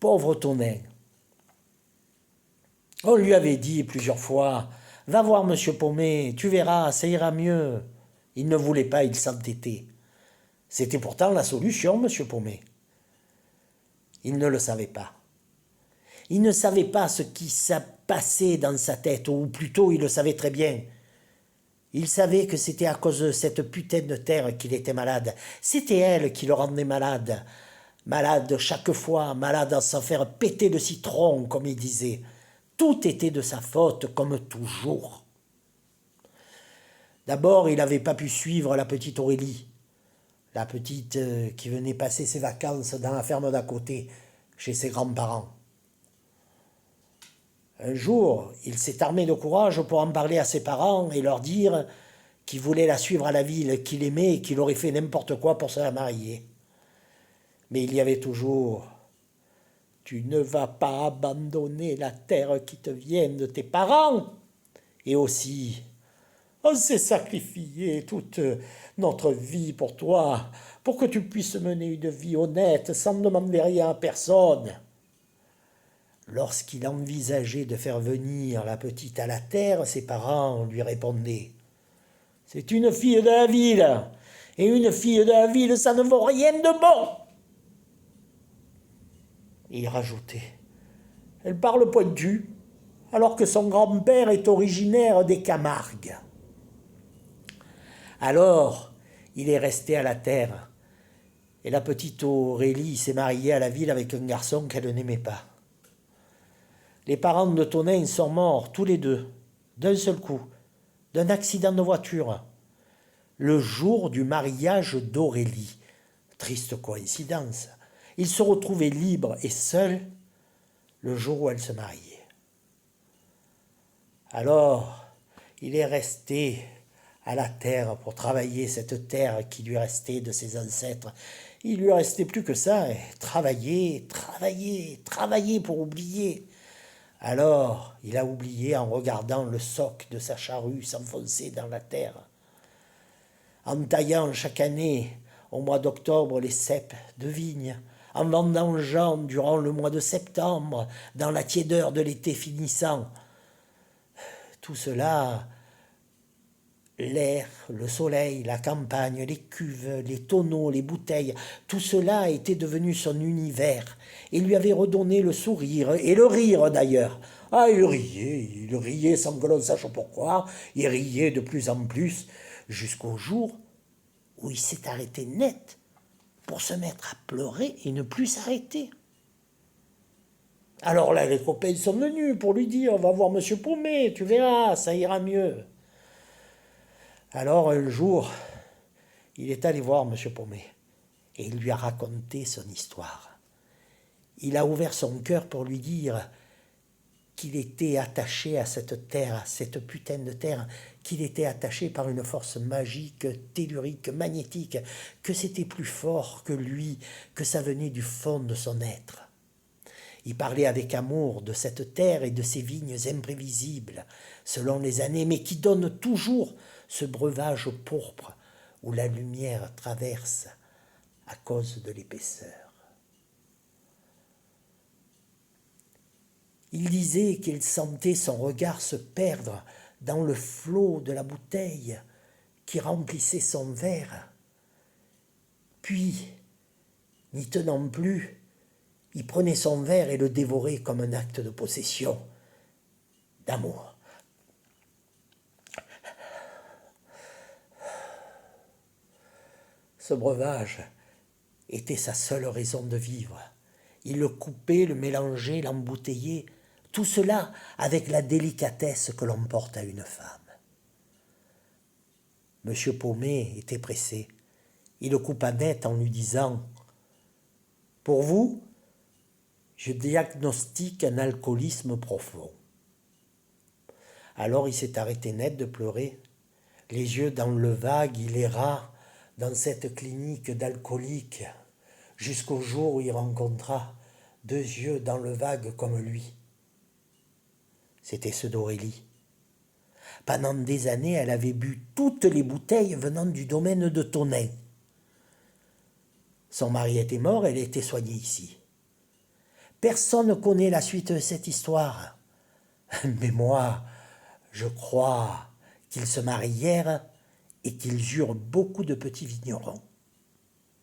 Pauvre Tonin. On lui avait dit plusieurs fois, « Va voir Monsieur Paumet, tu verras, ça ira mieux. » Il ne voulait pas, il s'entêtait. C'était pourtant la solution, Monsieur Paumet. Il ne le savait pas. Il ne savait pas ce qui s'est passé dans sa tête, ou plutôt il le savait très bien. Il savait que c'était à cause de cette putain de terre qu'il était malade. C'était elle qui le rendait malade. Malade chaque fois, malade à s'en faire péter le citron, comme il disait. Tout était de sa faute, comme toujours. D'abord, il n'avait pas pu suivre la petite Aurélie. La petite qui venait passer ses vacances dans la ferme d'à côté, chez ses grands-parents. Un jour, il s'est armé de courage pour en parler à ses parents et leur dire qu'il voulait la suivre à la ville, qu'il aimait et qu'il aurait fait n'importe quoi pour se la marier. Mais il y avait toujours « Tu ne vas pas abandonner la terre qui te vient de tes parents !» Et aussi « On s'est sacrifié toute notre vie pour toi, pour que tu puisses mener une vie honnête sans demander rien à personne. » Lorsqu'il envisageait de faire venir la petite à la terre, ses parents lui répondaient « C'est une fille de la ville, et une fille de la ville, ça ne vaut rien de bon !» Et il rajoutait « Elle parle pointu, alors que son grand-père est originaire des Camargues. » Alors, il est resté à la terre, et la petite Aurélie s'est mariée à la ville avec un garçon qu'elle n'aimait pas. Les parents de Tonin sont morts, tous les deux, d'un seul coup, d'un accident de voiture, le jour du mariage d'Aurélie. Triste coïncidence. Ils se retrouvaient libres et seuls le jour où elle se mariait. Alors, il est resté à la terre pour travailler cette terre qui lui restait de ses ancêtres. Il lui restait plus que ça, travailler, travailler, travailler pour oublier. Alors, il a oublié en regardant le soc de sa charrue s'enfoncer dans la terre. En taillant chaque année, au mois d'octobre, les ceps de vigne, en vendangeant durant le mois de septembre, dans la tiédeur de l'été finissant. Tout cela, l'air, le soleil, la campagne, les cuves, les tonneaux, les bouteilles, tout cela était devenu son univers et lui avait redonné le sourire et le rire d'ailleurs. Ah, il riait sans que l'on sache pourquoi, il riait de plus en plus, jusqu'au jour où il s'est arrêté net pour se mettre à pleurer et ne plus s'arrêter. Alors là, les copains sont venus pour lui dire « Va voir Monsieur Paumet, tu verras, ça ira mieux. » Alors un jour, il est allé voir Monsieur Paumet et il lui a raconté son histoire. Il a ouvert son cœur pour lui dire qu'il était attaché à cette terre, à cette putain de terre, qu'il était attaché par une force magique, tellurique, magnétique, que c'était plus fort que lui, que ça venait du fond de son être. Il parlait avec amour de cette terre et de ses vignes imprévisibles, selon les années, mais qui donnent toujours ce breuvage pourpre où la lumière traverse à cause de l'épaisseur. Il disait qu'il sentait son regard se perdre dans le flot de la bouteille qui remplissait son verre. Puis, n'y tenant plus, il prenait son verre et le dévorait comme un acte de possession, d'amour. Ce breuvage était sa seule raison de vivre. Il le coupait, le mélangeait, l'embouteillait, tout cela avec la délicatesse que l'on porte à une femme. Monsieur Paumet était pressé. Il le coupa net en lui disant « Pour vous, je diagnostique un alcoolisme profond. » Alors il s'est arrêté net de pleurer. Les yeux dans le vague, il erra dans cette clinique d'alcooliques jusqu'au jour où il rencontra deux yeux dans le vague comme lui. C'était ceux d'Aurélie. Pendant des années, elle avait bu toutes les bouteilles venant du domaine de Tonin. Son mari était mort, elle était soignée ici. Personne ne connaît la suite de cette histoire. Mais moi, je crois qu'ils se marièrent et qu'ils eurent beaucoup de petits vignerons.